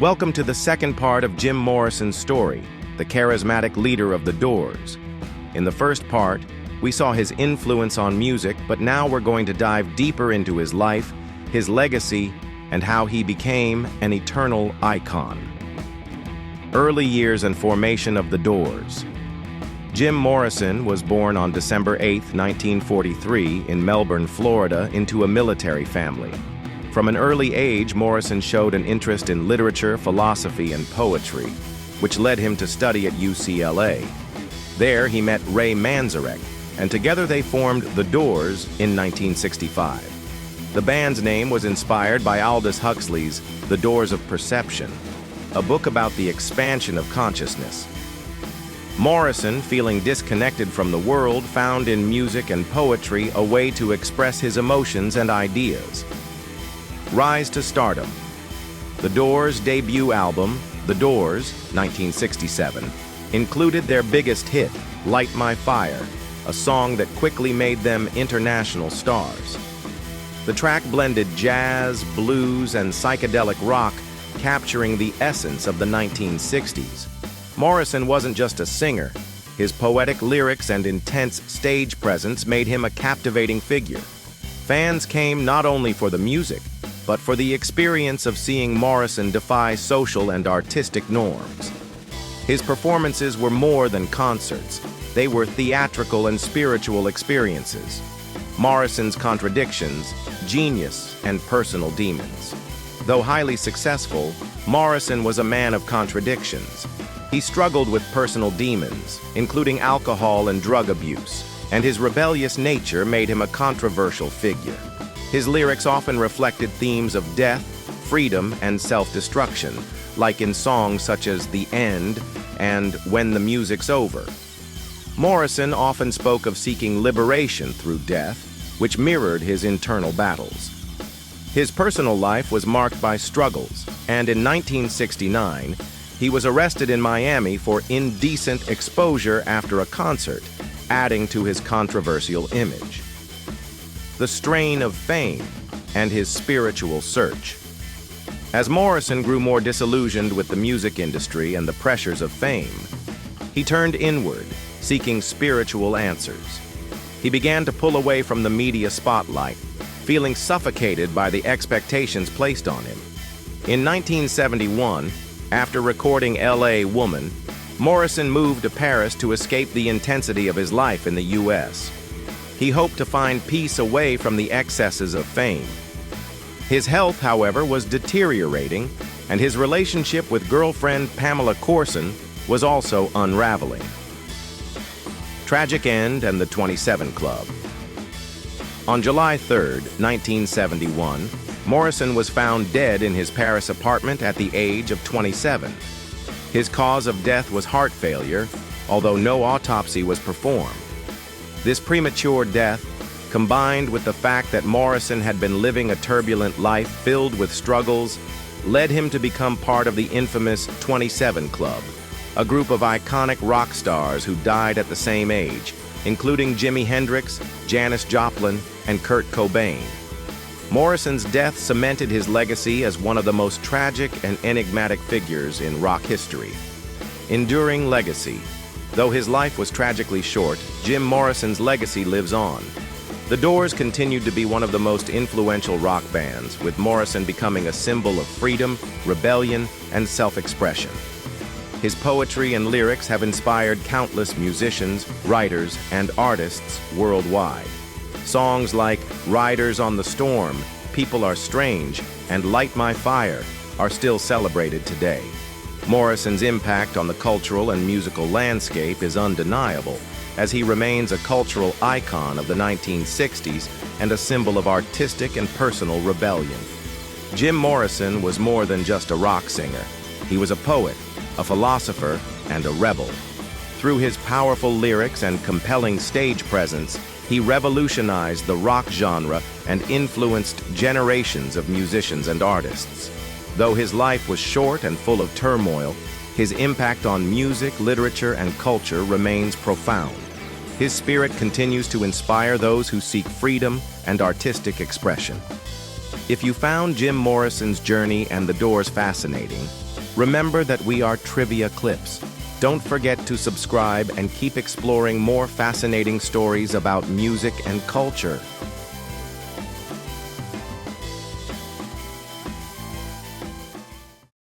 Welcome to the second part of Jim Morrison's story, the charismatic leader of the Doors. In the first part, we saw his influence on music, but now we're going to dive deeper into his life, his legacy, and how he became an eternal icon. Early years and formation of the Doors. Jim Morrison was born on December 8, 1943, in Melbourne, Florida, into a military family. From an early age, Morrison showed an interest in literature, philosophy, and poetry, which led him to study at UCLA. There, he met Ray Manzarek, and together they formed The Doors in 1965. The band's name was inspired by Aldous Huxley's The Doors of Perception, a book about the expansion of consciousness. Morrison, feeling disconnected from the world, found in music and poetry a way to express his emotions and ideas. Rise to stardom. The Doors' debut album, The Doors, 1967, included their biggest hit, Light My Fire, a song that quickly made them international stars. The track blended jazz, blues, and psychedelic rock, capturing the essence of the 1960s. Morrison wasn't just a singer. His poetic lyrics and intense stage presence made him a captivating figure. Fans came not only for the music, but for the experience of seeing Morrison defy social and artistic norms. His performances were more than concerts. They were theatrical and spiritual experiences. Morrison's contradictions, genius, and personal demons. Though highly successful, Morrison was a man of contradictions. He struggled with personal demons, including alcohol and drug abuse, and his rebellious nature made him a controversial figure. His lyrics often reflected themes of death, freedom, and self-destruction, like in songs such as The End and When the Music's Over. Morrison often spoke of seeking liberation through death, which mirrored his internal battles. His personal life was marked by struggles, and in 1969, he was arrested in Miami for indecent exposure after a concert, adding to his controversial image. The strain of fame and his spiritual search. As Morrison grew more disillusioned with the music industry and the pressures of fame, he turned inward, seeking spiritual answers. He began to pull away from the media spotlight, feeling suffocated by the expectations placed on him. In 1971, after recording L.A. Woman, Morrison moved to Paris to escape the intensity of his life in the U.S. He hoped to find peace away from the excesses of fame. His health, however, was deteriorating, and his relationship with girlfriend Pamela Corson was also unraveling. Tragic end and the 27 Club. On July 3, 1971, Morrison was found dead in his Paris apartment at the age of 27. His cause of death was heart failure, although no autopsy was performed. This premature death, combined with the fact that Morrison had been living a turbulent life filled with struggles, led him to become part of the infamous 27 Club, a group of iconic rock stars who died at the same age, including Jimi Hendrix, Janis Joplin, and Kurt Cobain. Morrison's death cemented his legacy as one of the most tragic and enigmatic figures in rock history. Enduring legacy. Though his life was tragically short, Jim Morrison's legacy lives on. The Doors continued to be one of the most influential rock bands, with Morrison becoming a symbol of freedom, rebellion, and self-expression. His poetry and lyrics have inspired countless musicians, writers, and artists worldwide. Songs like Riders on the Storm, People Are Strange, and Light My Fire are still celebrated today. Morrison's impact on the cultural and musical landscape is undeniable, as he remains a cultural icon of the 1960s and a symbol of artistic and personal rebellion. Jim Morrison was more than just a rock singer. He was a poet, a philosopher, and a rebel. Through his powerful lyrics and compelling stage presence, he revolutionized the rock genre and influenced generations of musicians and artists. Though his life was short and full of turmoil, his impact on music, literature, and culture remains profound. His spirit continues to inspire those who seek freedom and artistic expression. If you found Jim Morrison's journey and the Doors fascinating, remember that we are Trivia Clips. Don't forget to subscribe and keep exploring more fascinating stories about music and culture.